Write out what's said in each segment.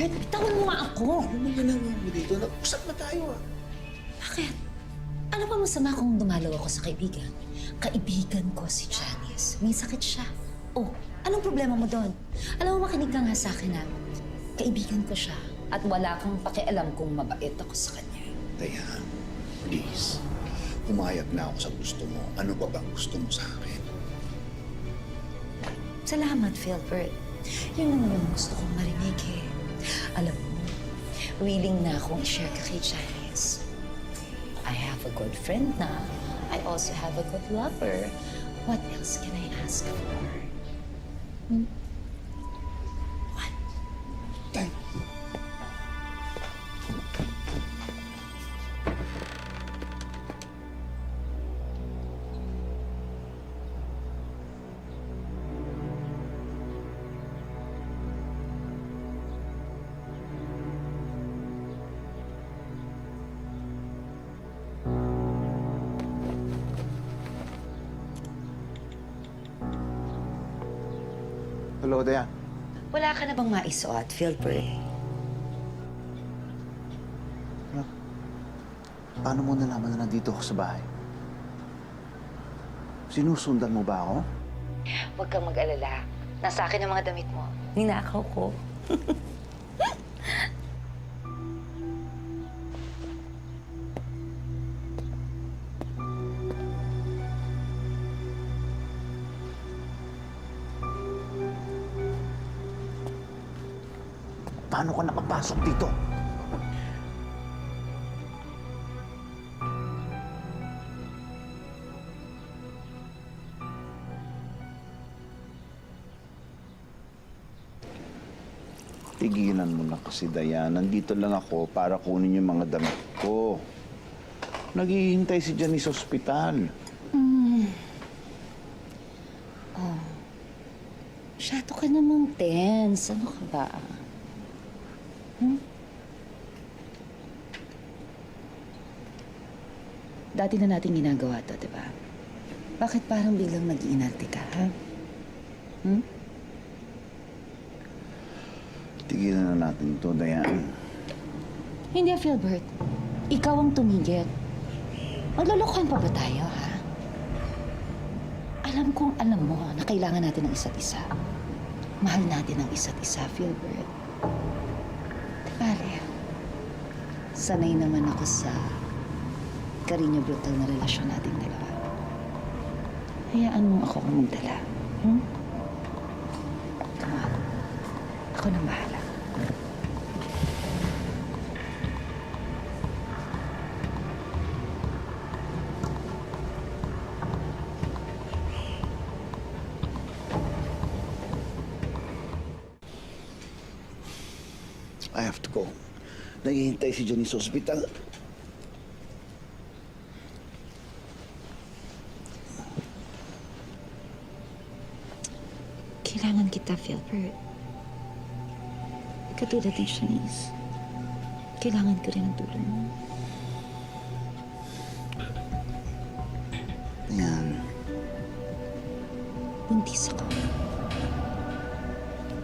Philbert, bitawan mo nga ako. Ano man ginagawa mo dito? Nag-usap na tayo ah. Bakit? Ano ba masama kung dumalaw ako sa kaibigan? Kaibigan ko si Janice. May sakit siya. Oh, anong problema mo doon? Alam mo, makinig ka nga sa akin na kaibigan ko siya at wala kang pakialam kung mabait ako sa kanya. Dayan, please. Pumayag na ako sa gusto mo. Ano ba bang gusto mo sa akin? Salamat, Philbert. Yun naman yung gusto kong marinig eh. Alam mo, willing na akong i-share ka kay Janice. I have a good friend na. I also have a good lover. What else can I ask for? What? Tay. Hello, Dayan. Wala ka na bang maisuot, Philbert? Paano mo nalaman na nandito ako sa bahay? Sinusundan mo ba ako? Huwag kang mag-alala. Nasa akin ang mga damit mo. Ninakaw ko. Paano ka nakapasok dito? Tigilan mo na kasi, Dayan. Nandito lang ako para kunin yung mga damit ko. Naghihintay si Janice sa ospital. Masyado ka namang tense. Ano ka ba? Dati na natin ginagawa to, di ba? Bakit parang biglang nag-iinarte ka, ha? Tigilan na natin ito, Dayan. Hindi, Philbert. Ikaw ang tumigil. Maglulukuhan pa ba tayo, ha? Alam kong alam mo na kailangan natin ng isa't isa. Mahal natin ang isa't isa, Philbert. Pare, sanay naman ako sa karinya brutal na relasyon nating dalawa. Hayaan mo ako magdala. Come on. Ako nang bahala. I have to go. Naghihintay si Janice sa ospital. Kailangan kita, Philbert. Katulad ni Janice. Kailangan ko rin ang tulong mo. Dayan. Buntis ako.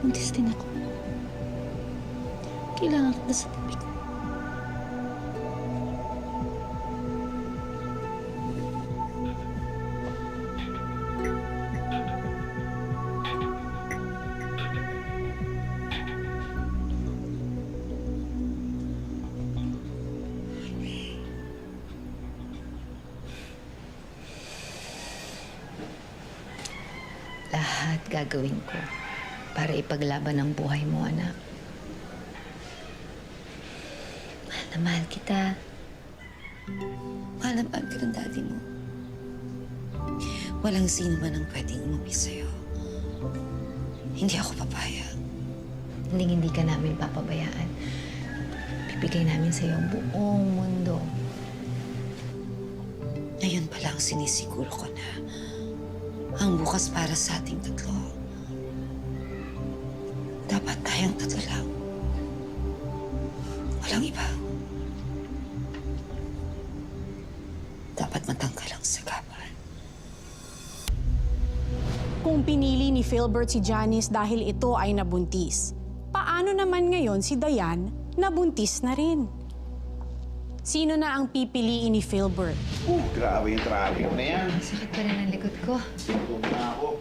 Buntis din ako. Kailangan kita sa tabi ko. Lahat gagawin ko para ipaglaban ang buhay mo, anak. Mahal na mahal kita. Mahal na mahal ka ng daddy mo. Walang sino man ang pwedeng umuwi sa'yo. Hindi ako papayag. Hindi ka namin papabayaan. Bibigay namin sa'yo ang buong mundo. Ngayon pa lang sinisiguro ko na ang bukas para sa ating tatlo. Dapat tayong tatlo lang. Walang iba. Dapat matanggal ang sagapan. Kung pinili ni Philbert si Janice dahil ito ay nabuntis, paano paano naman ngayon si Dayan nabuntis na rin? Sino na ang pipiliin ni Philbert? Grabe yung traffic na yan. Sakit pa rin ang likod ko. Gutom na ako.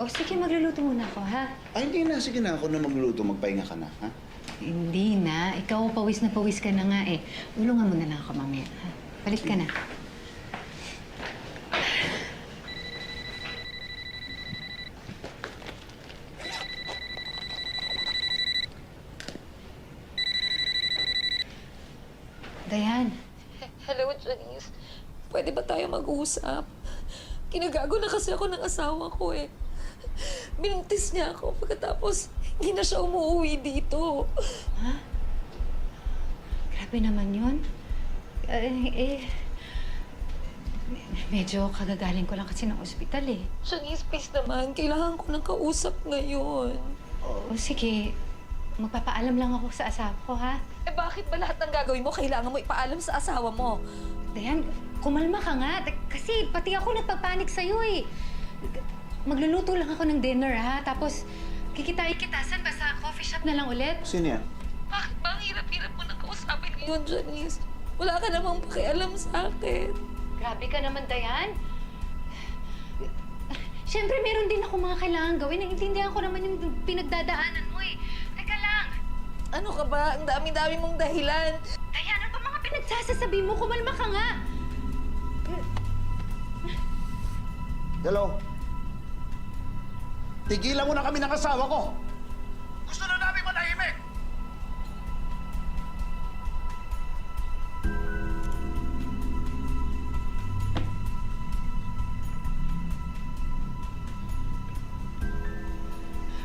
O sige, magluluto muna ako, ha? Ay, hindi na. Sige na. Ako na magluto. Magpahinga ka na, ha? Hindi na. Ikaw, pawis ka na nga eh. Ulungan mo na lang ako mamaya, ha? Palit ka na. Dayan. Hello, Janice. Pwede ba tayo mag-usap? Kinagago na kasi ako ng asawa ko eh. Binuntis niya ako pagkatapos hindi na siya umuwi dito. Ha? Grabe naman yun. Medyo kagagaling ko lang kasi ng ospital eh. Janice, please naman. Kailangan ko ng kausap ngayon. O sige, magpapaalam lang ako sa asawa ko, ha? Eh bakit ba lahat ng gagawin mo kailangan mo ipaalam sa asawa mo? Dayan, kumalma ka nga. Kasi pati ako nagpapanik sa'yo eh. Magluluto lang ako ng dinner, ha? Tapos, kikitain kita. Saan ba? Sa coffee shop na lang ulit? Sino yan? Bakit ba ang hirap-hirap mo nang kausapin ngayon, Janice? Wala ka namang pakialam sa akin. Grabe ka naman, Dayan. Siyempre, meron din ako mga kailangan gawin. Naiintindihan ko naman yung pinagdadaanan mo eh. Teka lang. Ano ka ba? Ang dami-dami mong dahilan. Dayan, ano ba mga pinagsasasabi mo? Kumalma ka nga. Hello? Tigilan mo na kami ng asawa ko! Gusto na namin manahimik!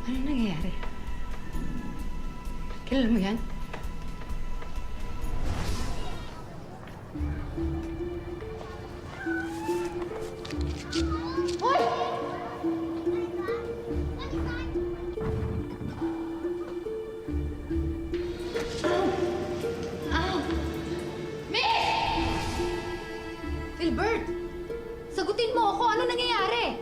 Ano nangyayari? Kilala mo yan? Philbert! Sagutin mo ako! Ano nangyayari?